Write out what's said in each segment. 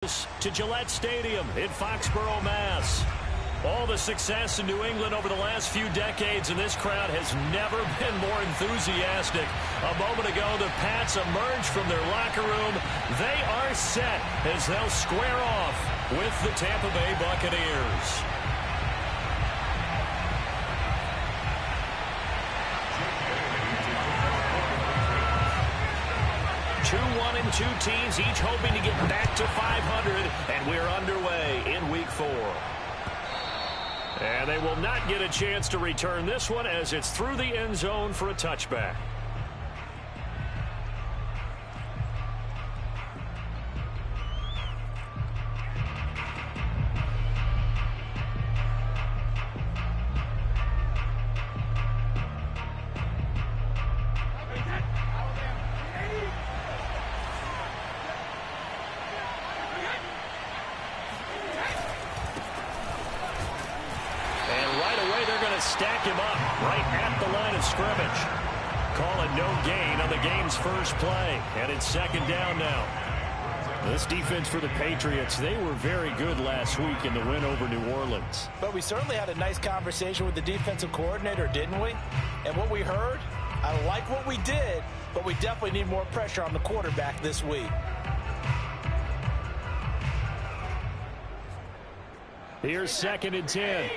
To Gillette Stadium in Foxborough, Mass. All the success in New England over the last few decades, and this crowd has never been more enthusiastic. A moment ago, the Pats emerged from their locker room. They are set as they'll square off with the Tampa Bay Buccaneers. 2-1 and two teams, each hoping to get back to 500, and we're underway in Week 4. And they will not get a chance to return this one as it's through the end zone for a touchback. Stack him up right at the line of scrimmage. Call it no gain on the game's first play. And it's second down now. This defense for the Patriots, they were very good last week in the win over New Orleans. But we certainly had a nice conversation with the defensive coordinator, didn't we? And what we heard, I like what we did, but we definitely need more pressure on the quarterback this week. Here's 2nd and 10.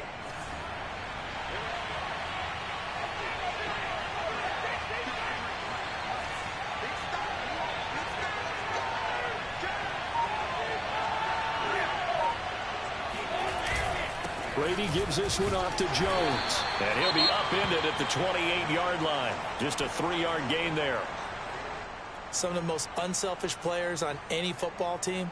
Brady gives this one off to Jones. And he'll be upended at the 28-yard line. Just a 3-yard gain there. Some of the most unselfish players on any football team,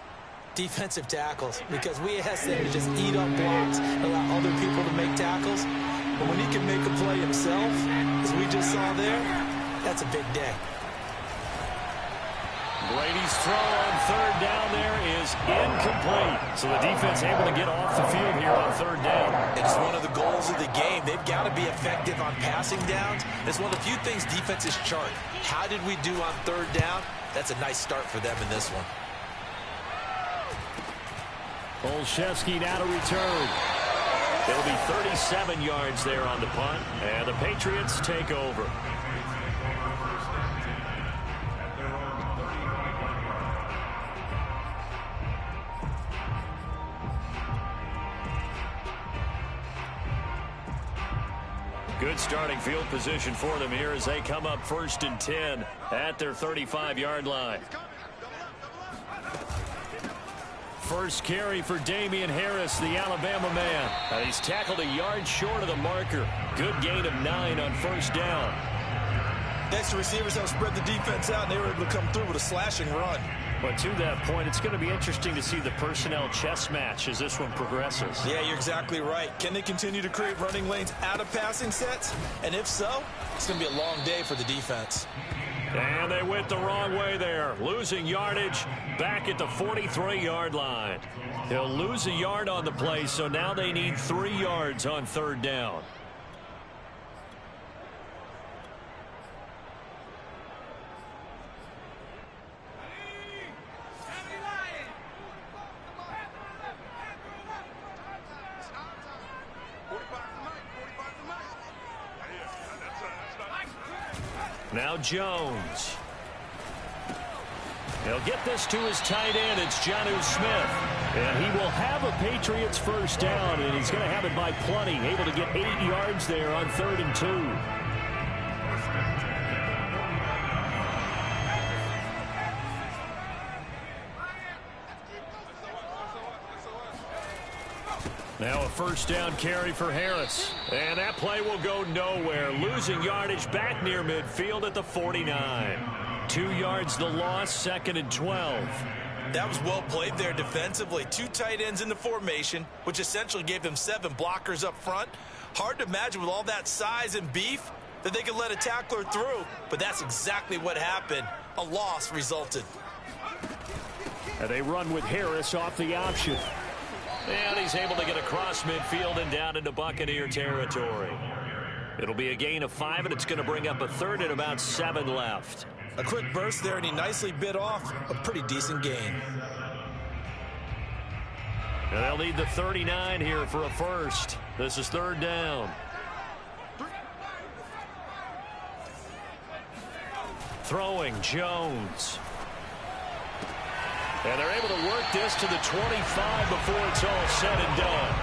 defensive tackles. Because we ask them to just eat up blocks and allow other people to make tackles. But when he can make a play himself, as we just saw there, that's a big day. Brady's throw on 3rd down there is incomplete. So the defense able to get off the field here on 3rd down. It's one of the goals of the game. They've got to be effective on passing downs. It's one of the few things defenses chart. How did we do on 3rd down? That's a nice start for them in this one. Olszewski now to return. It'll be 37 yards there on the punt. And the Patriots take over. Good starting field position for them here as they come up 1st and 10 at their 35-yard line. First carry for Damian Harris, the Alabama man. And he's tackled a yard short of the marker. Good gain of 9 on 1st down. Next, receivers have spread the defense out, and they were able to come through with a slashing run. But to that point, it's going to be interesting to see the personnel chess match as this one progresses. Yeah, you're exactly right. Can they continue to create running lanes out of passing sets? And if so, it's going to be a long day for the defense. And they went the wrong way there. Losing yardage back at the 43-yard line. They'll lose a yard on the play, so now they need 3 yards on 3rd down. Now Jones. He'll get this to his tight end. It's Jonnu Smith. And he will have a Patriots 1st down, and he's going to have it by plenty. Able to get 8 yards there on 3rd and 2. Now a 1st down carry for Harris. And that play will go nowhere. Losing yardage back near midfield at the 49. 2 yards the loss, 2nd and 12. That was well played there defensively. 2 tight ends in the formation, which essentially gave them 7 blockers up front. Hard to imagine with all that size and beef that they could let a tackler through. But that's exactly what happened. A loss resulted. And they run with Harris off the option. And he's able to get across midfield and down into Buccaneer territory. It'll be a gain of 5, and it's going to bring up a 3rd and about 7 left. A quick burst there, and he nicely bit off a pretty decent gain. And they'll need the 39 here for a first. This is third down. Throwing Jones. And they're able to work this to the 25 before it's all said and done.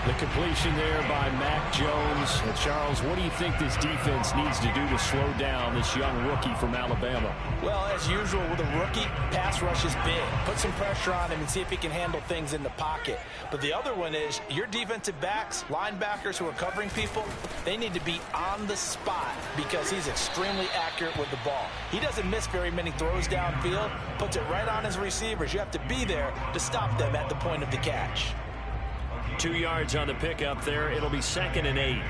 The completion there by Mac Jones. And Charles, what do you think this defense needs to do to slow down this young rookie from Alabama? Well, as usual with a rookie, pass rush is big. Put some pressure on him and see if he can handle things in the pocket. But the other one is your defensive backs, linebackers who are covering people, they need to be on the spot because he's extremely accurate with the ball. He doesn't miss very many throws downfield, puts it right on his receivers. You have to be there to stop them at the point of the catch. 2 yards on the pickup there. It'll be 2nd and 8.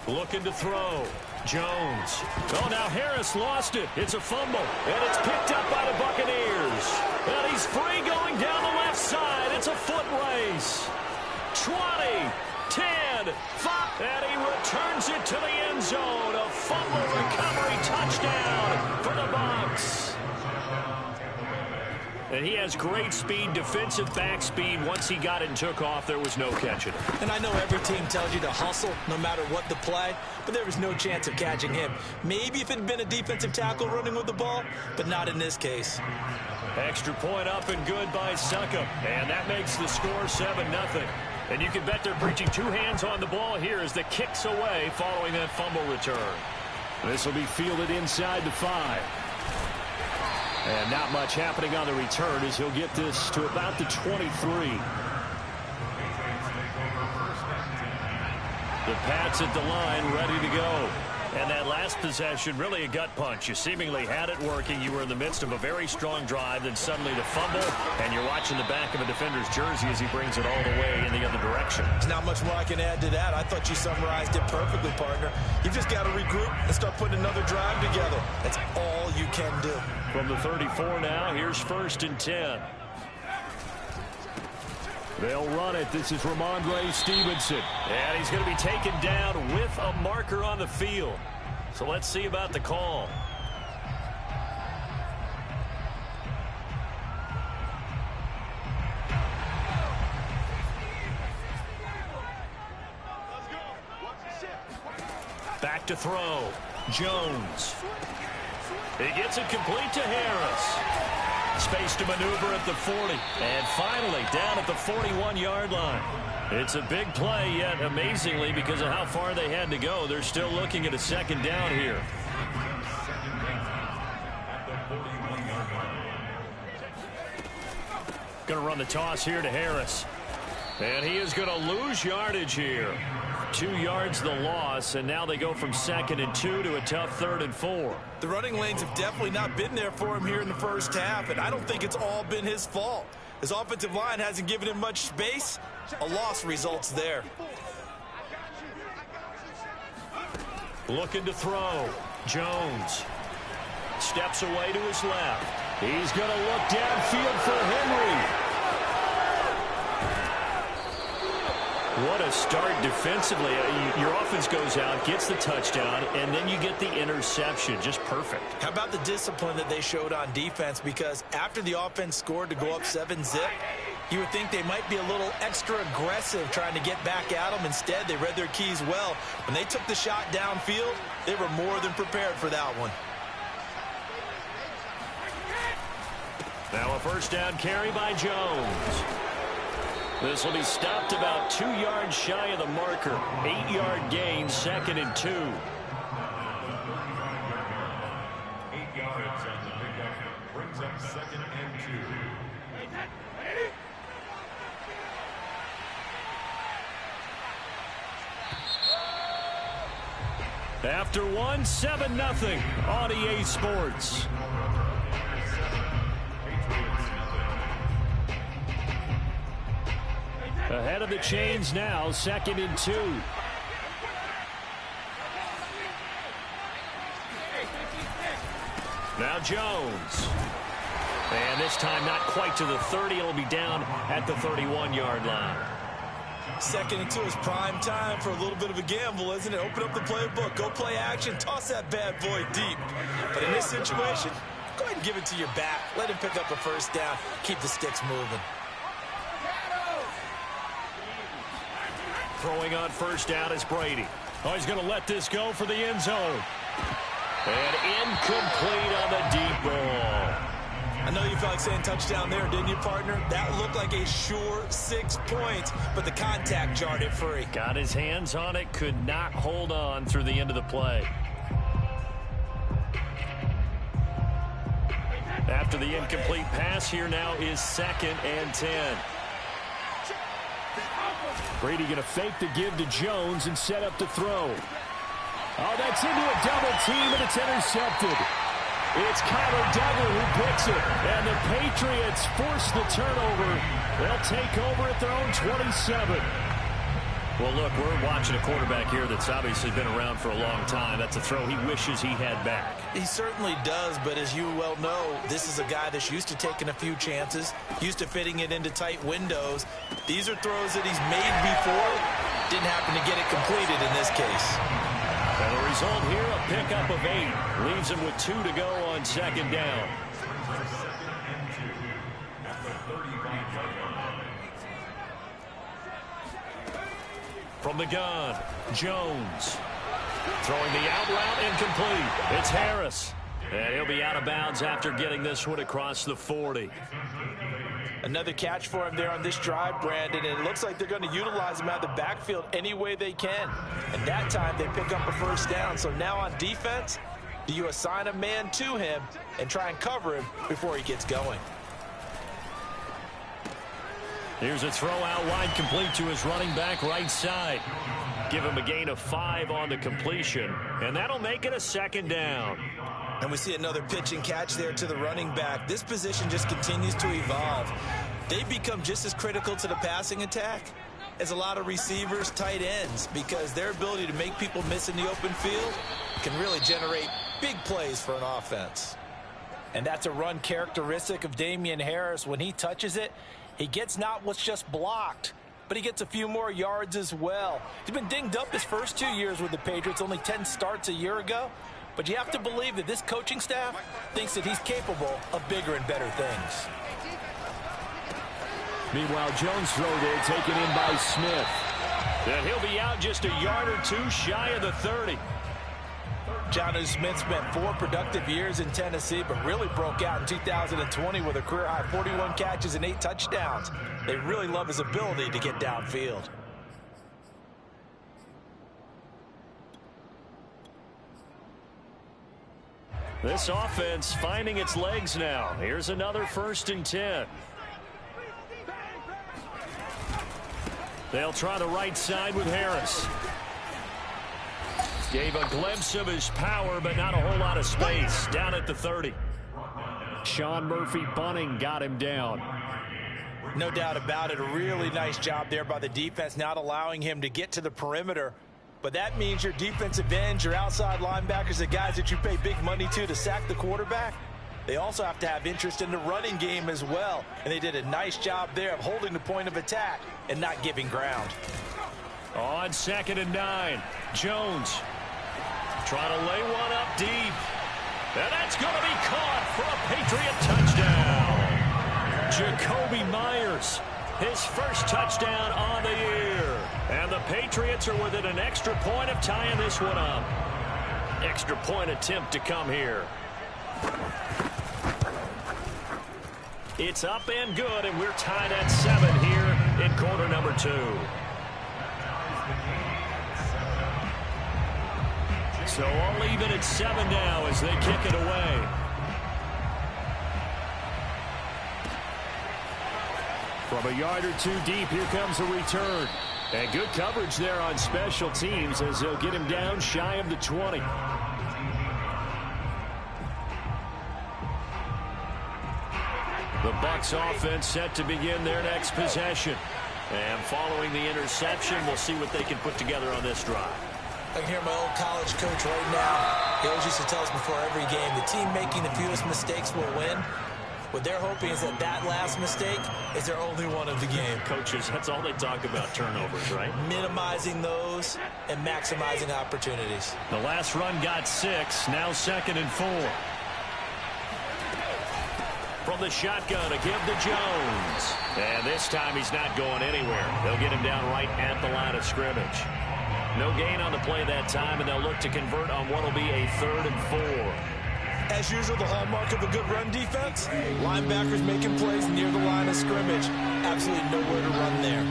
Looking to throw. Jones. Oh, now Harris lost it. It's a fumble. And it's picked up by the Buccaneers. And he's free going down the left side. It's a foot race. 20. 10, 5, and he returns it to the end zone. A fumble recovery touchdown for the Bucs. And he has great speed, defensive back speed. Once he got it and took off, there was no catching it. And I know every team tells you to hustle no matter what the play, but there was no chance of catching him. Maybe if it had been a defensive tackle running with the ball, but not in this case. Extra point up and good by Succop. And that makes the score 7-0. And you can bet they're preaching 2 hands on the ball here as the kick's away following that fumble return. This will be fielded inside the 5. And not much happening on the return as he'll get this to about the 23. The Pats at the line ready to go. And that last possession, really a gut punch. You seemingly had it working. You were in the midst of a very strong drive, then suddenly the fumble, and you're watching the back of a defender's jersey as he brings it all the way in the other direction. There's not much more I can add to that. I thought you summarized it perfectly, partner. You've just got to regroup and start putting another drive together. That's all you can do. From the 34 now, here's 1st and 10. They'll run it. This is Ramondre Stevenson. And he's going to be taken down with a marker on the field. So let's see about the call. Back to throw. Jones. He gets it complete to Harris. Space to maneuver at the 40. And finally down at the 41-yard line. It's a big play, yet amazingly, because of how far they had to go, they're still looking at a 2nd down here. Going to run the toss here to Harris. And he is going to lose yardage here. 2 yards the loss, and now they go from 2nd and 2 to a tough 3rd and 4. The running lanes have definitely not been there for him here in the first half, and I don't think it's all been his fault. His offensive line hasn't given him much space. A loss results there. Looking to throw. Jones steps away to his left. He's going to look downfield for Henry. What a start defensively. Your offense goes out, gets the touchdown, and then you get the interception. Just perfect. How about the discipline that they showed on defense? Because after the offense scored to go up 7-zip, you would think they might be a little extra aggressive trying to get back at them. Instead, they read their keys well. When they took the shot downfield, they were more than prepared for that one. Now a 1st down carry by Jones. This will be stopped about 2 yards shy of the marker. 8-yard gain, 2nd and 2. 8 yards on the pickup brings up 2nd and 2. After one, 7-0 on EA Sports. Ahead of the chains now, 2nd and 2. Now Jones. And this time not quite to the 30. It'll be down at the 31-yard line. Second into his prime time for a little bit of a gamble, isn't it? Open up the playbook, go play action, toss that bad boy deep. But in this situation, go ahead and give it to your back. Let him pick up a first down. Keep the sticks moving. Throwing on first down is Brady. Oh, he's going to let this go for the end zone. And incomplete on the deep ball. I know you felt like saying touchdown there, didn't you, partner? That looked like a sure 6 points, but the contact jarred it free. Got his hands on it, could not hold on through the end of the play. After the incomplete pass, here now is 2nd and 10. Brady going to fake the give to Jones and set up to throw. Oh, that's into a double team, and it's intercepted. It's Kyler Duggar who picks it, and the Patriots force the turnover. They'll take over at their own 27. Well, look, we're watching a quarterback here that's obviously been around for a long time. That's a throw he wishes he had back. He certainly does, but as you well know, this is a guy that's used to taking a few chances, used to fitting it into tight windows. These are throws that he's made before. Didn't happen to get it completed in this case. And the result here, a pickup of 8. Leaves him with 2 to go on 2nd down. From the gun, Jones. Throwing the out route incomplete. It's Harris. And he'll be out of bounds after getting this one across the 40. Another catch for him there on this drive, Brandon, and it looks like they're going to utilize him out of the backfield any way they can. And that time they pick up a first down. So now on defense, do you assign a man to him and try and cover him before he gets going? Here's a throw out wide, complete to his running back right side. Give him a gain of 5 on the completion, and that'll make it a 2nd down. And we see another pitch and catch there to the running back. This position just continues to evolve. They become just as critical to the passing attack as a lot of receivers, tight ends, because their ability to make people miss in the open field can really generate big plays for an offense. And that's a run characteristic of Damien Harris. When he touches it, he gets not what's just blocked, but he gets a few more yards as well. He's been dinged up his first 2 years with the Patriots, only 10 starts a year ago. But you have to believe that this coaching staff thinks that he's capable of bigger and better things. Meanwhile, Jones' throw there taken in by Smith. And he'll be out just a yard or 2 shy of the 30. Jonnu Smith spent 4 productive years in Tennessee, but really broke out in 2020 with a career-high 41 catches and 8 touchdowns. They really love his ability to get downfield. This offense finding its legs now. Here's another 1st and 10. They'll try the right side with Harris. Gave a glimpse of his power, but not a whole lot of space. Down at the 30. Sean Murphy-Bunting got him down. No doubt about it. A really nice job there by the defense, not allowing him to get to the perimeter. But that means your defensive ends, your outside linebackers, the guys that you pay big money to sack the quarterback, they also have to have interest in the running game as well. And they did a nice job there of holding the point of attack and not giving ground. On 2nd and 9, Jones trying to lay one up deep. And that's going to be caught for a Patriot touchdown. Jacoby Myers, his first touchdown on the year. And the Patriots are within an extra point of tying this one up. Extra point attempt to come here. It's up and good, and we're tied at 7 here in quarter number 2. So all even at 7 now as they kick it away. From a yard or 2 deep, here comes a return. And good coverage there on special teams as they'll get him down shy of the 20. The Bucs offense set to begin their next possession. And following the interception, we'll see what they can put together on this drive. I can hear my old college coach right now. He always used to tell us before every game, the team making the fewest mistakes will win. What they're hoping is that last mistake is their only one of the game. Coaches, that's all they talk about, turnovers, right? Minimizing those and maximizing opportunities. The last run got 6, now 2nd and 4. From the shotgun to give to Jones. And this time he's not going anywhere. They'll get him down right at the line of scrimmage. No gain on the play that time, and they'll look to convert on what will be a 3rd and 4. As usual, the hallmark of a good run defense, linebackers making plays near the line of scrimmage. Absolutely nowhere to run there.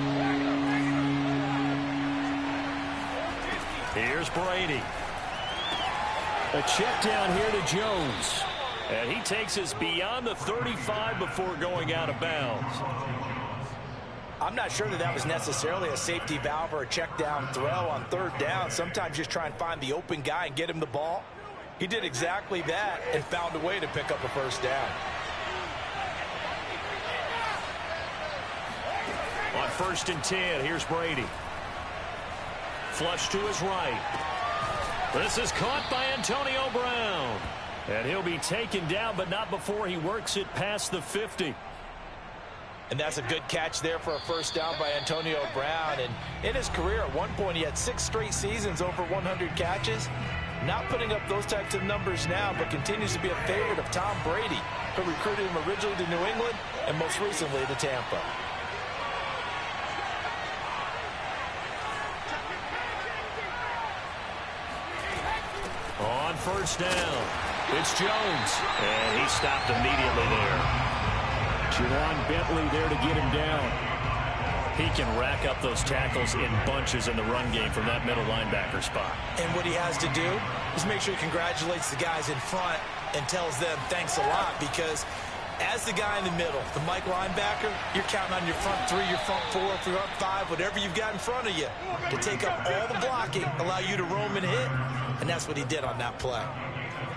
Here's Brady. A check down here to Jones. And he takes us beyond the 35 before going out of bounds. I'm not sure that was necessarily a safety valve or a check down throw on 3rd down. Sometimes just try and find the open guy and get him the ball. He did exactly that and found a way to pick up a 1st down. On 1st and 10, here's Brady. Flush to his right. This is caught by Antonio Brown. And he'll be taken down, but not before he works it past the 50. And that's a good catch there for a 1st down by Antonio Brown. And in his career, at one point, he had 6 straight seasons over 100 catches. Not putting up those types of numbers now, but continues to be a favorite of Tom Brady, who recruited him originally to New England and most recently to Tampa. On 1st down, it's Jones. And he stopped immediately there. Juwan Bentley there to get him down. He can rack up those tackles in bunches in the run game from that middle linebacker spot. And what he has to do is make sure he congratulates the guys in front and tells them thanks a lot, because as the guy in the middle, the Mike linebacker, you're counting on your front 3, your front 4, front 5, whatever you've got in front of you to take up all the blocking, allow you to roam and hit, and that's what he did on that play.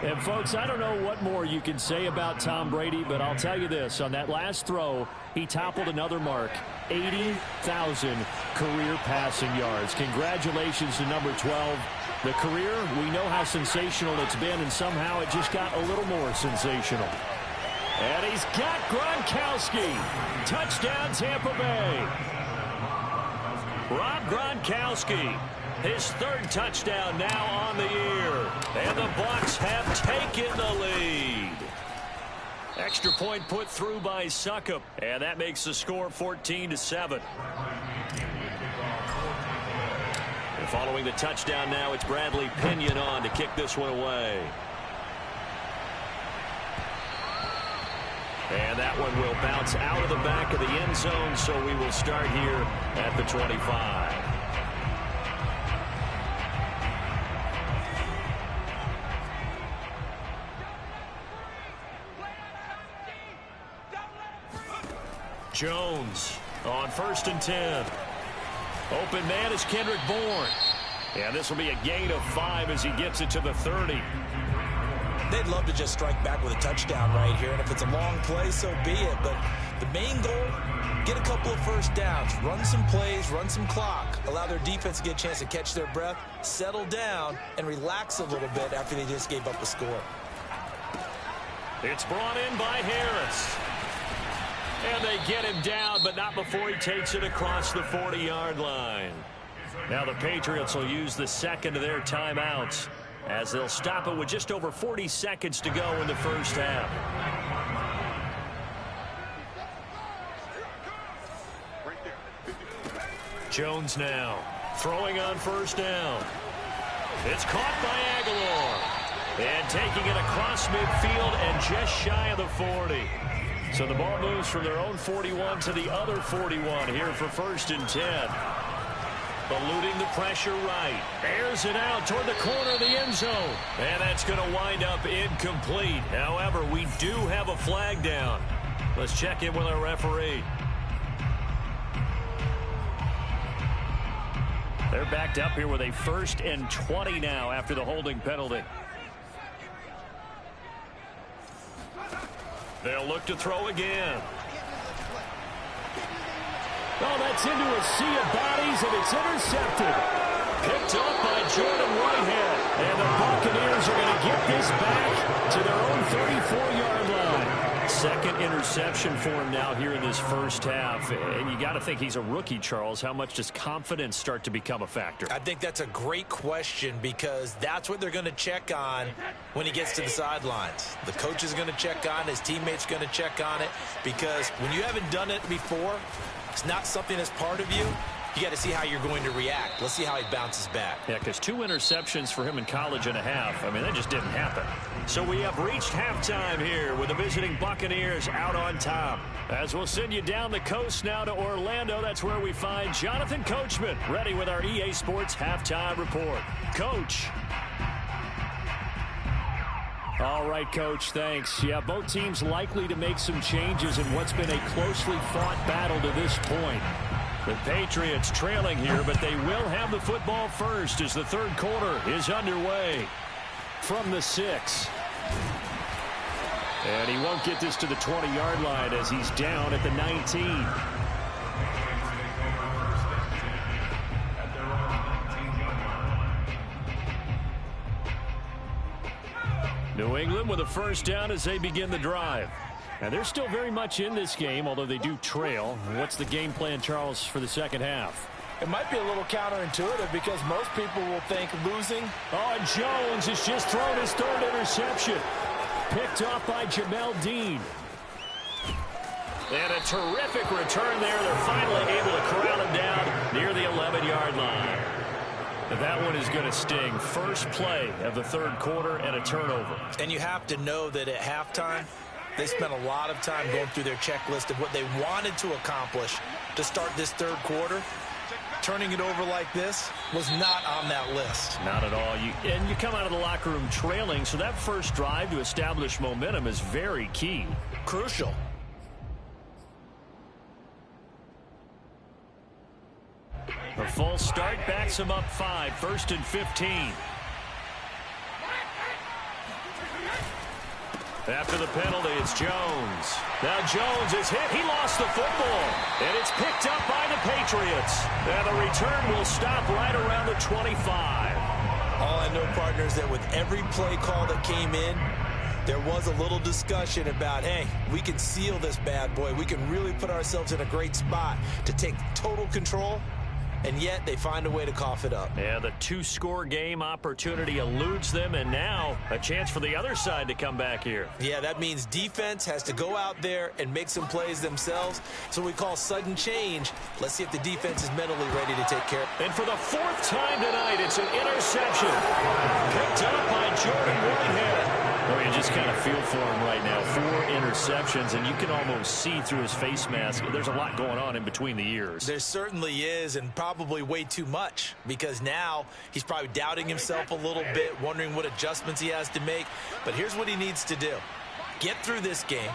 And, folks, I don't know what more you can say about Tom Brady, but I'll tell you this. On that last throw, he toppled another mark, 80,000 career passing yards. Congratulations to number 12. The career, we know how sensational it's been, and somehow it just got a little more sensational. And he's got Gronkowski. Touchdown, Tampa Bay. Rob Gronkowski. His 3rd touchdown now on the year. And the Bucs have taken the lead. Extra point put through by Succop. And that makes the score 14-7. And following the touchdown now, it's Bradley Pinion on to kick this one away. And that one will bounce out of the back of the end zone, so we will start here at the 25. Jones on 1st and 10. Open man is Kendrick Bourne. And this will be a gain of 5 as he gets it to the 30. They'd love to just strike back with a touchdown right here, and if it's a long play, so be it. But the main goal, get a couple of 1st downs, run some plays, run some clock, allow their defense to get a chance to catch their breath, settle down, and relax a little bit after they just gave up a score. It's brought in by Harris. And they get him down, but not before he takes it across the 40-yard line. Now the Patriots will use the 2nd of their timeouts, as they'll stop it with just over 40 seconds to go in the 1st half. Jones now throwing on 1st down. It's caught by Aguilar. And taking it across midfield and just shy of the 40. So the ball moves from their own 41 to the other 41 here for 1st and 10. Eluding the pressure right. Airs it out toward the corner of the end zone. And that's going to wind up incomplete. However, we do have a flag down. Let's check in with our referee. They're backed up here with a 1st and 20 now after the holding penalty. They'll look to throw again. Oh, that's into a sea of bodies, and it's intercepted. Picked up by Jordan Whitehead. And the Buccaneers are going to get this back to their own 34-yard line. second interception for him now here in this first half. And you got to think he's a rookie, Charles. How much does confidence start to become a factor? I think that's a great question because that's what they're going to check on when he gets to the sidelines. The coach is going to check on, his teammates going to check on it, because when you haven't done it before, it's not something that's part of you. You got to see how you're going to react. Let's see how he bounces back. Yeah, because 2 interceptions for him in college and a half. I mean, that just didn't happen. So we have reached halftime here with the visiting Buccaneers out on top. As we'll send you down the coast now to Orlando, that's where we find Jonathan Coachman ready with our EA Sports halftime report. Coach. All right, Coach, thanks. Yeah, both teams likely to make some changes in what's been a closely fought battle to this point. The Patriots trailing here, but they will have the football first as the third quarter is underway. From the 6. And he won't get this to the 20-yard line as he's down at the 19. New England with a first down as they begin the drive. And they're still very much in this game, although they do trail. What's the game plan, Charles, for the second half? It might be a little counterintuitive because most people will think losing. Oh, and Jones has just thrown his third interception. Picked off by Jamel Dean. And a terrific return there. They're finally able to corral him down near the 11-yard line. That one is going to sting. First play of the third quarter and a turnover. And you have to know that at halftime, they spent a lot of time going through their checklist of what they wanted to accomplish to start this third quarter. Turning it over like this was not on that list. Not at all. And you come out of the locker room trailing, so that first drive to establish momentum is very key. Crucial. A false start backs him up 5, 1st and 15. After the penalty, it's Jones. Now Jones is hit. He lost the football. And it's picked up by the Patriots. And the return will stop right around the 25. All I know, partners, that with every play call that came in, there was a little discussion about, hey, we can seal this bad boy. We can really put ourselves in a great spot to take total control. And yet they find a way to cough it up. Yeah, the 2-score game opportunity eludes them, and now a chance for the other side to come back here. Yeah, that means defense has to go out there and make some plays themselves. So we call sudden change. Let's see if the defense is mentally ready to take care. And for the 4th time tonight, it's an interception. Picked up by Jordan Whitehead. Well, you just kind of feel for him right now. 4 interceptions, and you can almost see through his face mask. There's a lot going on in between the ears. There certainly is, and probably way too much, because now he's probably doubting himself a little bit, wondering what adjustments he has to make. But here's what he needs to do. Get through this game,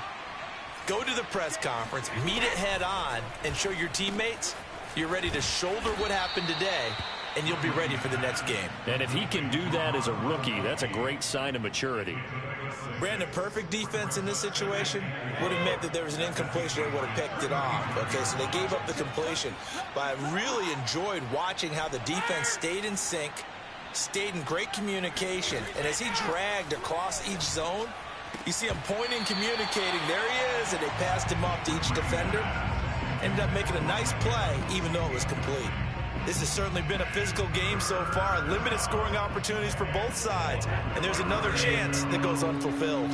go to the press conference, meet it head on, and show your teammates you're ready to shoulder what happened today, and you'll be ready for the next game. And if he can do that as a rookie, that's a great sign of maturity. Brandon, perfect defense in this situation would have meant that there was an incompletion that would have picked it off. Okay, so they gave up the completion. But I really enjoyed watching how the defense stayed in sync, stayed in great communication. And as he dragged across each zone, you see him pointing, communicating. There he is, and they passed him off to each defender. Ended up making a nice play, even though it was complete. This has certainly been a physical game so far. Limited scoring opportunities for both sides. And there's another chance that goes unfulfilled.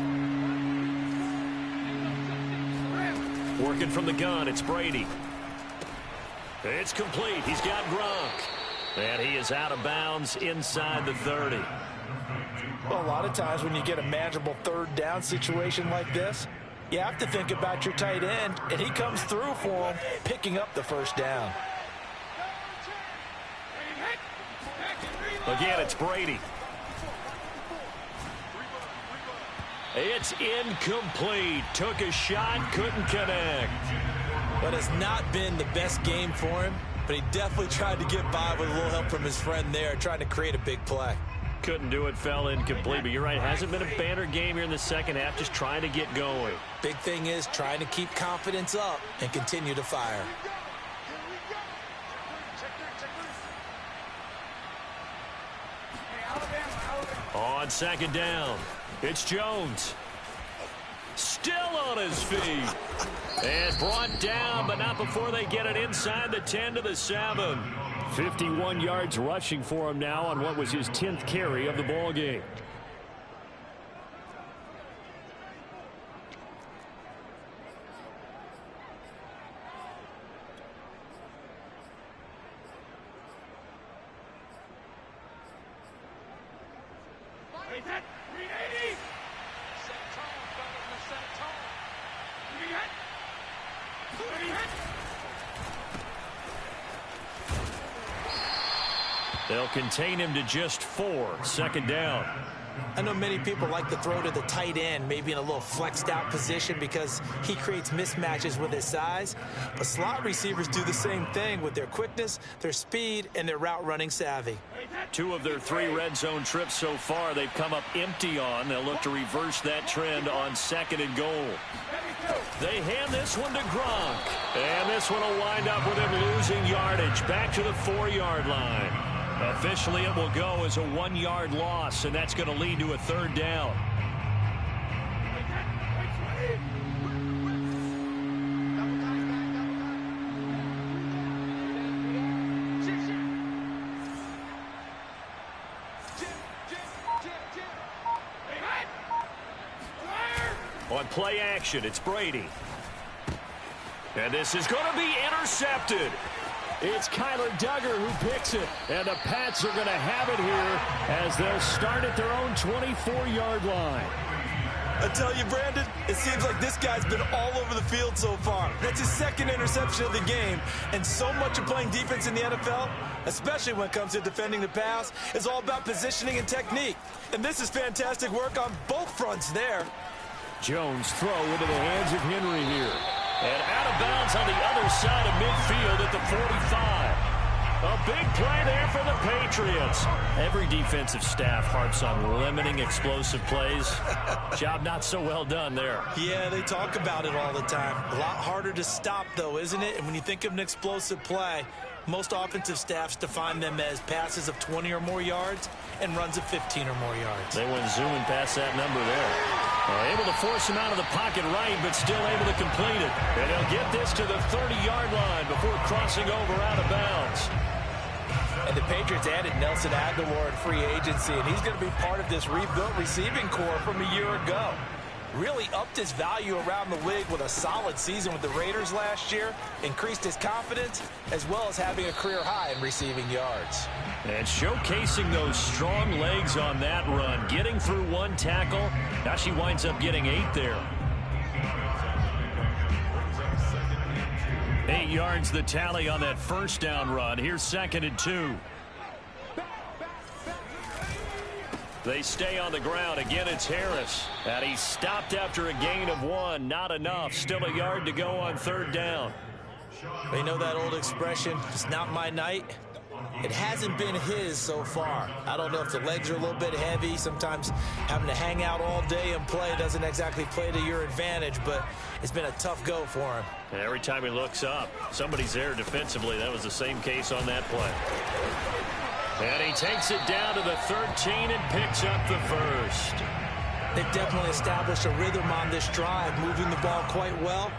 Working from the gun, it's Brady. It's complete. He's got Gronk. And he is out of bounds inside the 30. Well, a lot of times when you get a manageable third down situation like this, you have to think about your tight end, and he comes through for him, picking up the first down. Again, it's Brady. It's incomplete. Took a shot, couldn't connect. But it's not been the best game for him, but he definitely tried to get by with a little help from his friend there, trying to create a big play. Couldn't do it, fell incomplete. But you're right, hasn't been a banner game here in the second half, just trying to get going. Big thing is trying to keep confidence up and continue to fire. On second down, it's Jones. Still on his feet. And brought down, but not before they get it inside the 10 to the 7. 51 yards rushing for him now on what was his 10th carry of the ball game. They'll contain him to just 4. Second down. I know many people like to throw to the tight end, maybe in a little flexed out position because he creates mismatches with his size. But slot receivers do the same thing with their quickness, their speed, and their route running savvy. 2 of their 3 red zone trips so far they've come up empty on. They'll look to reverse that trend on 2nd and goal. They hand this one to Gronk. And this one will wind up with him losing yardage back to the 4-yard line. Officially, it will go as a 1-yard loss, and that's going to lead to a 3rd down. On play action, it's Brady. And this is going to be intercepted. It's Kyler Duggar who picks it, and the Pats are going to have it here as they'll start at their own 24-yard line. I tell you, Brandon, it seems like this guy's been all over the field so far. That's his 2nd interception of the game, and so much of playing defense in the NFL, especially when it comes to defending the pass, is all about positioning and technique. And this is fantastic work on both fronts there. Jones throw into the hands of Henry here. And out of bounds on the other side of midfield at the 45. A big play there for the Patriots. Every defensive staff harps on limiting explosive plays. Job not so well done there. Yeah, they talk about it all the time. A lot harder to stop, though, isn't it? And when you think of an explosive play, most offensive staffs define them as passes of 20 or more yards and runs of 15 or more yards. They went zooming past that number there. Able to force him out of the pocket right, but still able to complete it. And they'll get this to the 30-yard line before crossing over out of bounds. And the Patriots added Nelson Aguilar in free agency, and he's going to be part of this rebuilt receiving core from a year ago. Really upped his value around the league with a solid season with the Raiders last year, increased his confidence, as well as having a career high in receiving yards. And showcasing those strong legs on that run, getting through 1 tackle. Now she winds up getting 8 there. 8 yards the tally on that first down run. Here's 2nd and 2. They stay on the ground. Again, it's Harris. And he stopped after a gain of 1. Not enough. Still a yard to go on 3rd down. They know that old expression, it's not my night. It hasn't been his so far. I don't know if the legs are a little bit heavy. Sometimes having to hang out all day and play doesn't exactly play to your advantage, but it's been a tough go for him. And every time he looks up, somebody's there defensively. That was the same case on that play. And he takes it down to the 13 and picks up the 1st. They've definitely established a rhythm on this drive, moving the ball quite well.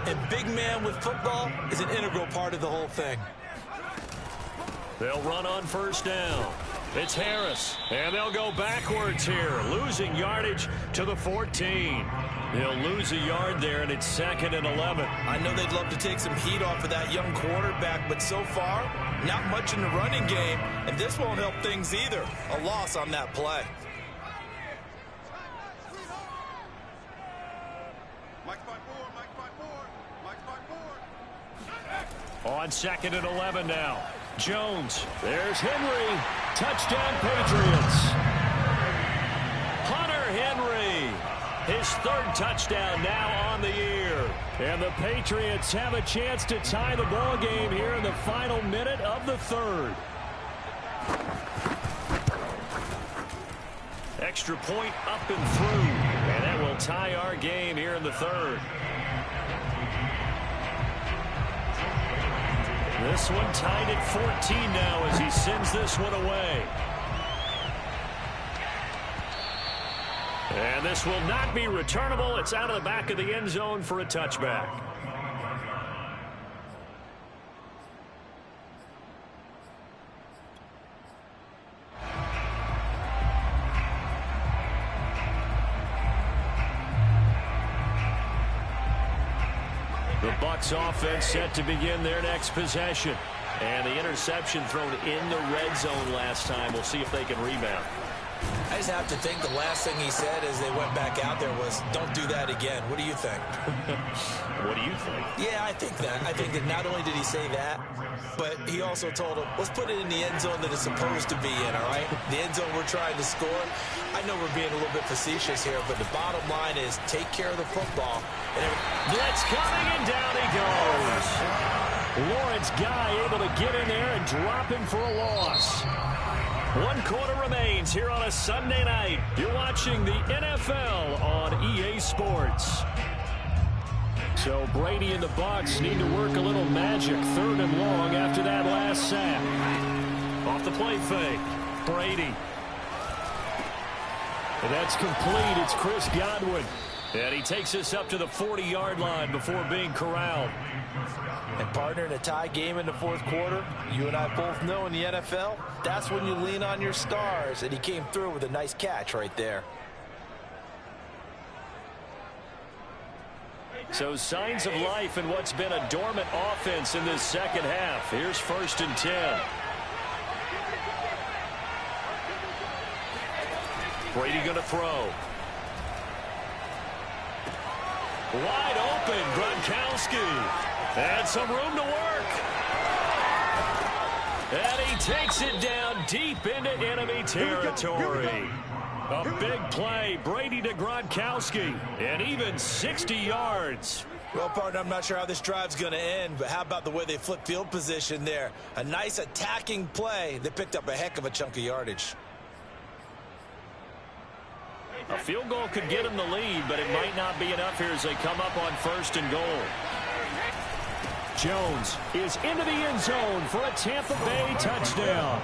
And big man with football is an integral part of the whole thing. They'll run on 1st down. It's Harris, and they'll go backwards here, losing yardage to the 14. They'll lose a yard there, and it's 2nd and 11. I know they'd love to take some heat off of that young quarterback, but so far, not much in the running game, and this won't help things either. A loss on that play. On 2nd and 11 now. Jones. There's Henry. Touchdown, Patriots. Hunter Henry. His 3rd touchdown now on the year. And the Patriots have a chance to tie the ball game here in the final minute of the 3rd. Extra point up and through. And that will tie our game here in the 3rd. This one tied at 14 now as he sends this one away. And this will not be returnable. It's out of the back of the end zone for a touchback. The Bucs offense set to begin their next possession. And the interception thrown in the red zone last time. We'll see if they can rebound. I just have to think the last thing he said as they went back out there was, don't do that again. What do you think? What do you think? Yeah, I think that. I think that not only did he say that, but he also told him, let's put it in the end zone that it's supposed to be in, all right? The end zone we're trying to score. I know we're being a little bit facetious here, but the bottom line is take care of the football. Blitz coming, and down he goes. Lawrence Guy able to get in there and drop him for a loss. 1 quarter remains here on a Sunday night. You're watching the NFL on EA Sports. So Brady and the Bucs need to work a little magic. 3rd and long after that last sack. Off the play fake. Brady. And that's complete. It's Chris Godwin. And he takes us up to the 40-yard line before being corralled. And partner, in a tie game in the 4th quarter, you and I both know in the NFL, that's when you lean on your stars. And he came through with a nice catch right there. So signs of life in what's been a dormant offense in this second half. Here's 1st and 10. Brady going to throw. Wide open, Gronkowski. And some room to work. And he takes it down deep into enemy territory. A big play, Brady to Gronkowski, and even 60 yards. Well, partner, I'm not sure how this drive's going to end, but how about the way they flip field position there? A nice attacking play. They picked up a heck of a chunk of yardage. A field goal could get them the lead, but it might not be enough here as they come up on 1st and goal. Jones is into the end zone for a Tampa Bay touchdown.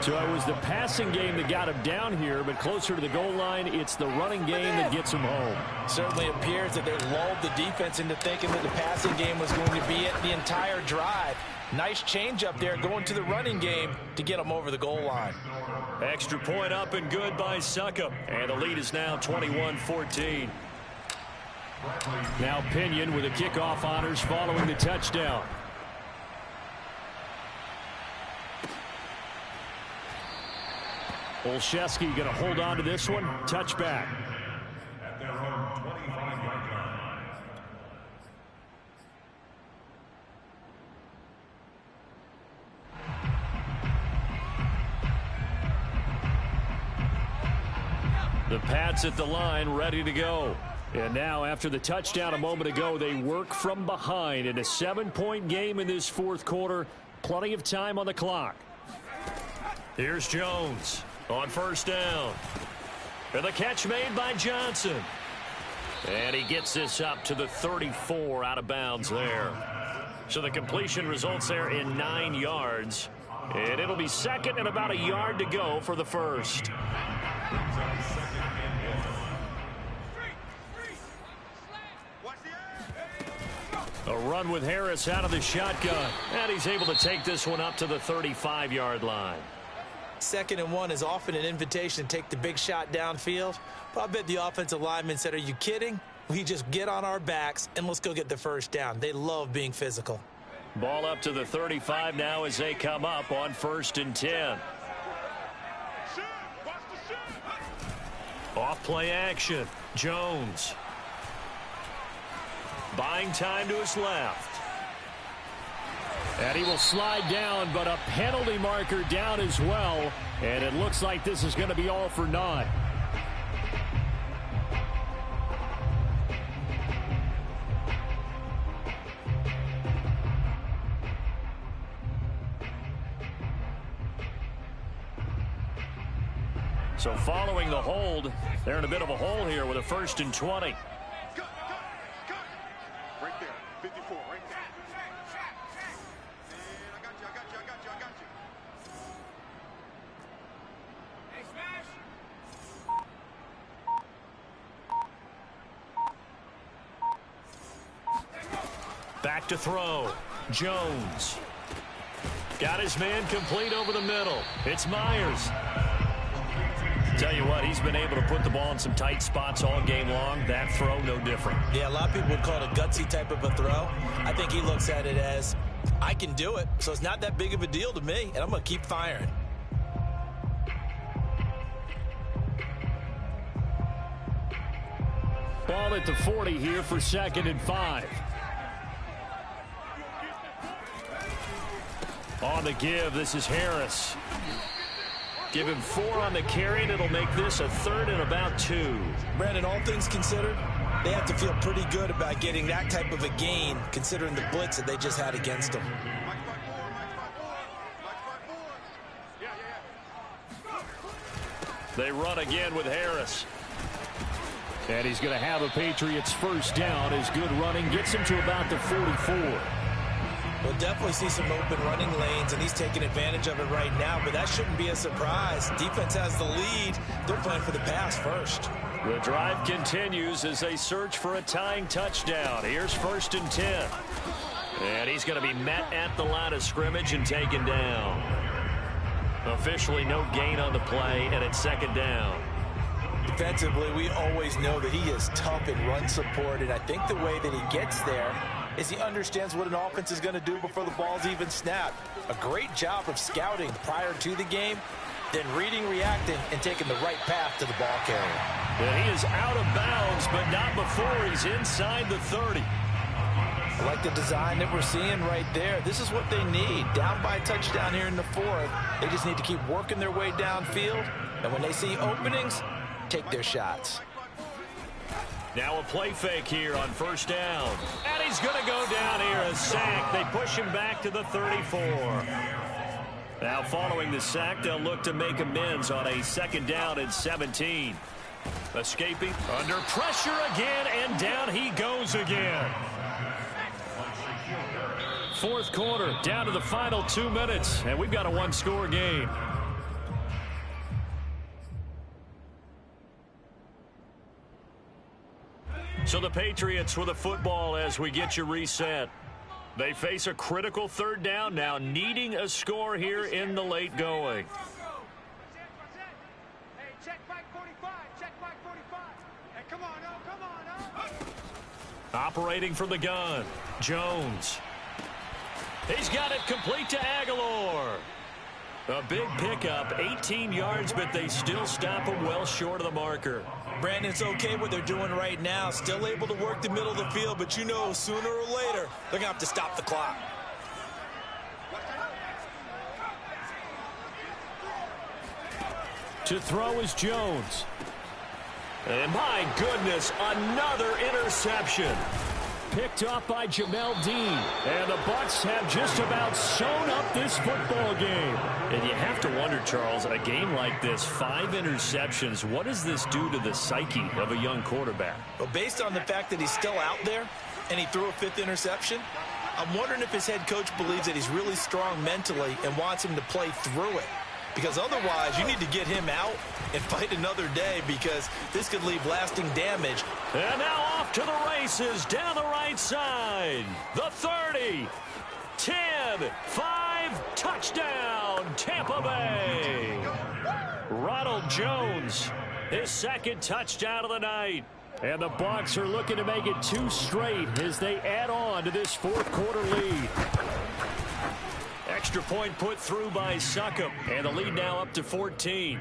So it was the passing game that got him down here, but closer to the goal line, it's the running game that gets him home. Certainly appears that they lulled the defense into thinking that the passing game was going to be it the entire drive. Nice change up there going to the running game to get them over the goal line. Extra point up and good by Succop. And the lead is now 21-14. Now Pinion with the kickoff honors following the touchdown. Olszewski going to hold on to this one. Touchback. At their own 25-yard line. The Pats at the line, ready to go. And now, after the touchdown a moment ago, they work from behind in a 7-point game in this 4th quarter. Plenty of time on the clock. Here's Jones on 1st down. And the catch made by Johnson. And he gets this up to the 34 out of bounds there. So the completion results there in 9 yards. And it'll be 2nd and about a yard to go for the 1st. A run with Harris out of the shotgun. And he's able to take this one up to the 35-yard line. 2nd and 1 is often an invitation to take the big shot downfield. But I bet the offensive lineman said, are you kidding? We just get on our backs and let's go get the 1st down. They love being physical. Ball up to the 35 now as they come up on 1st and 10. Off play action. Jones. Buying time to his left. And he will slide down, but a penalty marker down as well. And it looks like this is going to be all for naught. So following the hold, they're in a bit of a hole here with a 1st and 20. Right there, 54, right there. Back to throw. Jones. Got his man complete over the middle. It's Myers. Tell you what, he's been able to put the ball in some tight spots all game long. That throw, no different. Yeah, a lot of people would call it a gutsy type of a throw. I think he looks at it as, I can do it, so it's not that big of a deal to me, and I'm going to keep firing. Ball at the 40 here for 2nd and 5. On the give, this is Harris. Give him 4 on the carry, and it'll make this a 3rd and about 2. Brandon, all things considered, they have to feel pretty good about getting that type of a gain, considering the blitz that they just had against them. They run again with Harris. And he's going to have a Patriots first down as good running gets him to about the 44. We'll definitely see some open running lanes, and he's taking advantage of it right now, but that shouldn't be a surprise. Defense has the lead. They're playing for the pass first. The drive continues as they search for a tying touchdown. Here's 1st and 10. And he's going to be met at the line of scrimmage and taken down. Officially no gain on the play, and it's 2nd down. Defensively, we always know that he is tough in run support, and I think the way that he gets there is he understands what an offense is going to do before the ball's even snapped. A great job of scouting prior to the game, then reading, reacting, and taking the right path to the ball carrier. And he is out of bounds, but not before he's inside the 30. I like the design that we're seeing right there. This is what they need. Down by a touchdown here in the 4th. They just need to keep working their way downfield, and when they see openings, take their shots. Now a play fake here on 1st down. And he's going to go down here, a sack. They push him back to the 34. Now following the sack, they'll look to make amends on a 2nd down and 17. Escaping under pressure again, and down he goes again. 4th quarter, down to the final 2 minutes, and we've got a 1-score game. So the Patriots with the football as we get you reset. They face a critical 3rd down now, needing a score here in the late going. Hey, check Mike 45. Check Mike 45. Hey, come on, come on, Operating from the gun, Jones. He's got it complete to Aguilar. A big pickup, 18 yards, but they still stop him well short of the marker. Brandon, it's okay what they're doing right now. Still able to work the middle of the field, but you know sooner or later they're going to have to stop the clock. To throw is Jones. And my goodness, another interception. Picked off by Jamel Dean. And the Bucs have just about sewn up this football game. And you have to wonder, Charles, a game like this, 5 interceptions, what does this do to the psyche of a young quarterback? Well, based on the fact that he's still out there and he threw a 5th interception, I'm wondering if his head coach believes that he's really strong mentally and wants him to play through it. Because otherwise, you need to get him out and fight another day, because this could leave lasting damage. And now off to the races down the right side. The 30, 10, 5, touchdown, Tampa Bay. Ronald Jones, his 2nd touchdown of the night. And the Bucs are looking to make it 2 straight as they add on to this 4th quarter lead. Extra point put through by Succop, and the lead now up to 14.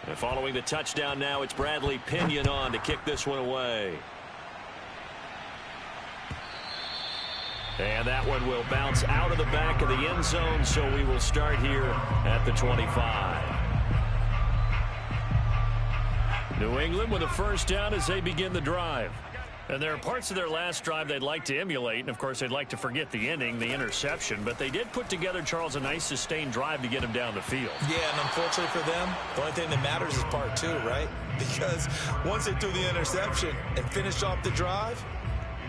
And following the touchdown now, it's Bradley Pinion on to kick this one away. And that one will bounce out of the back of the end zone, so we will start here at the 25. New England with a first down as they begin the drive. And there are parts of their last drive they'd like to emulate, and of course they'd like to forget the ending, the interception, but they did put together, Charles, a nice sustained drive to get him down the field. Yeah, and unfortunately for them, the only thing that matters is part 2, right? Because once they threw the interception and finished off the drive,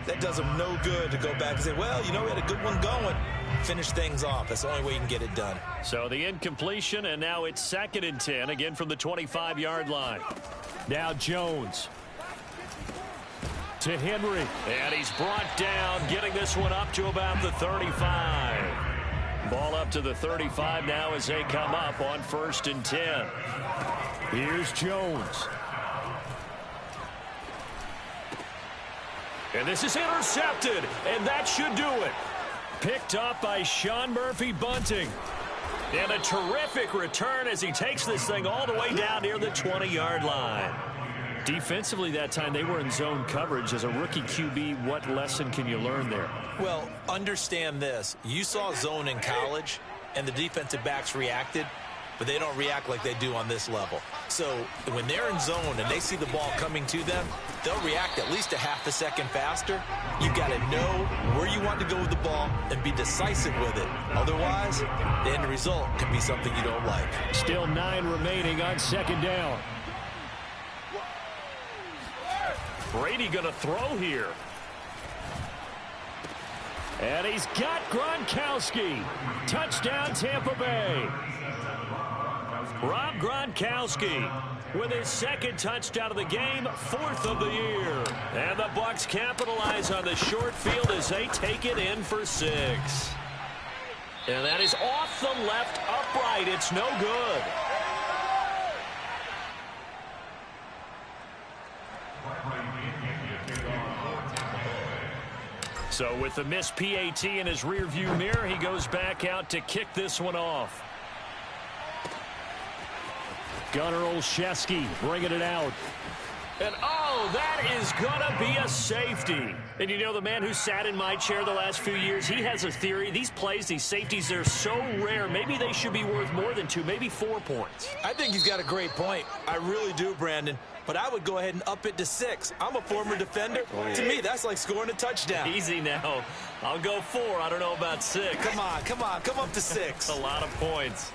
that does them no good to go back and say, well, you know, we had a good one going. Finish things off. That's the only way you can get it done. So the incompletion, and now it's 2nd and 10, again from the 25-yard line. Now Jones. To Henry. And he's brought down, getting this one up to about the 35. Ball up to the 35 now as they come up on 1st and 10. Here's Jones. And this is intercepted, and that should do it. Picked up by Sean Murphy-Bunting. And a terrific return as he takes this thing all the way down near the 20-yard line. Defensively that time, they were in zone coverage. As a rookie QB, what lesson can you learn there? Well, understand this. You saw zone in college, and the defensive backs reacted, but they don't react like they do on this level. So when they're in zone and they see the ball coming to them, they'll react at least a half a second faster. You've got to know where you want to go with the ball and be decisive with it. Otherwise, the end result can be something you don't like. Still 9 remaining on 2nd down. Brady going to throw here. And he's got Gronkowski. Touchdown, Tampa Bay. Rob Gronkowski with his 2nd touchdown of the game, 4th of the year. And the Bucs capitalize on the short field as they take it in for 6. And that is off the left upright. It's no good. So with the missed PAT in his rearview mirror, he goes back out to kick this one off. Gunnar Olszewski bringing it out. And, oh, that is going to be a safety. And, you know, the man who sat in my chair the last few years, he has a theory. These plays, these safeties, they're so rare. Maybe they should be worth more than 2, maybe 4 points. I think he's got a great point. I really do, Brandon. But I would go ahead and up it to 6. I'm a former defender. To me, that's like scoring a touchdown. Easy now. I'll go 4. I don't know about 6. Come on. Come up to 6. A lot of points.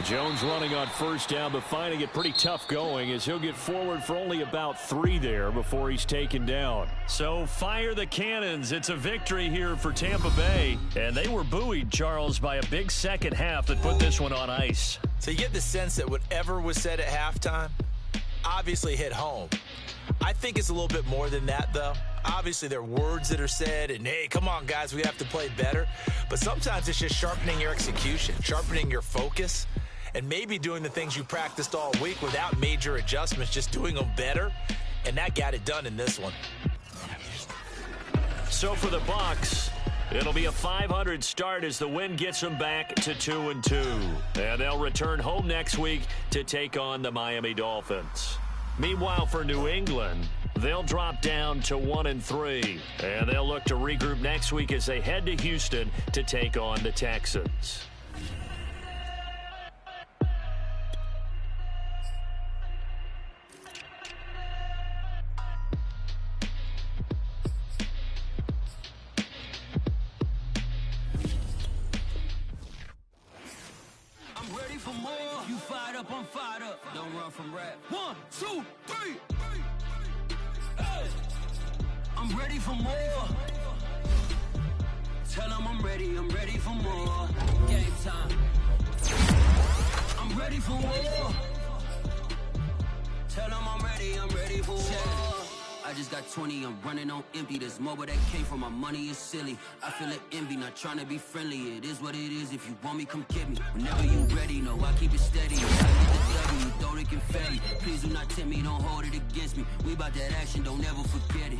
Jones running on 1st down, but finding it pretty tough going as he'll get forward for only about 3 there before he's taken down. So fire the cannons. It's a victory here for Tampa Bay. And they were buoyed, Charles, by a big second half that put this one on ice. So you get the sense that whatever was said at halftime obviously hit home. I think it's a little bit more than that, though. Obviously, there are words that are said, and, hey, come on, guys, we have to play better. But sometimes it's just sharpening your execution, sharpening your focus, and maybe doing the things you practiced all week without major adjustments, just doing them better, and that got it done in this one. So for the Bucs, it'll be a .500 start as the win gets them back to 2-2. And they'll return home next week to take on the Miami Dolphins. Meanwhile, for New England, they'll drop down to 1-3. And they'll look to regroup next week as they head to Houston to take on the Texans. I'm fired up. Don't run from rap. 1, 2, 3. Hey. I'm ready for more. Tell them I'm ready for more. Game time. I'm ready for war. Tell them I'm ready for war. I just got 20, I'm running on empty. This mobile that came from my money is silly. I feel it envy, not trying to be friendly. It is what it is, if you want me, come get me. Whenever you ready, no, I keep it steady. I get the W, throw the confetti. Please do not tempt me, don't hold it against me. We about that action, don't ever forget it.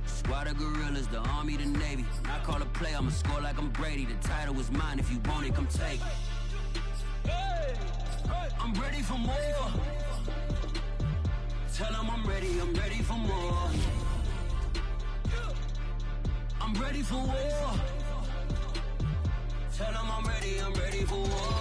Squad of gorillas, the army, the navy. I call a play, I'ma score like I'm Brady. The title is mine, if you want it, come take it. I'm ready for more. Tell them I'm ready for more. I'm ready for war. Tell them I'm ready for war.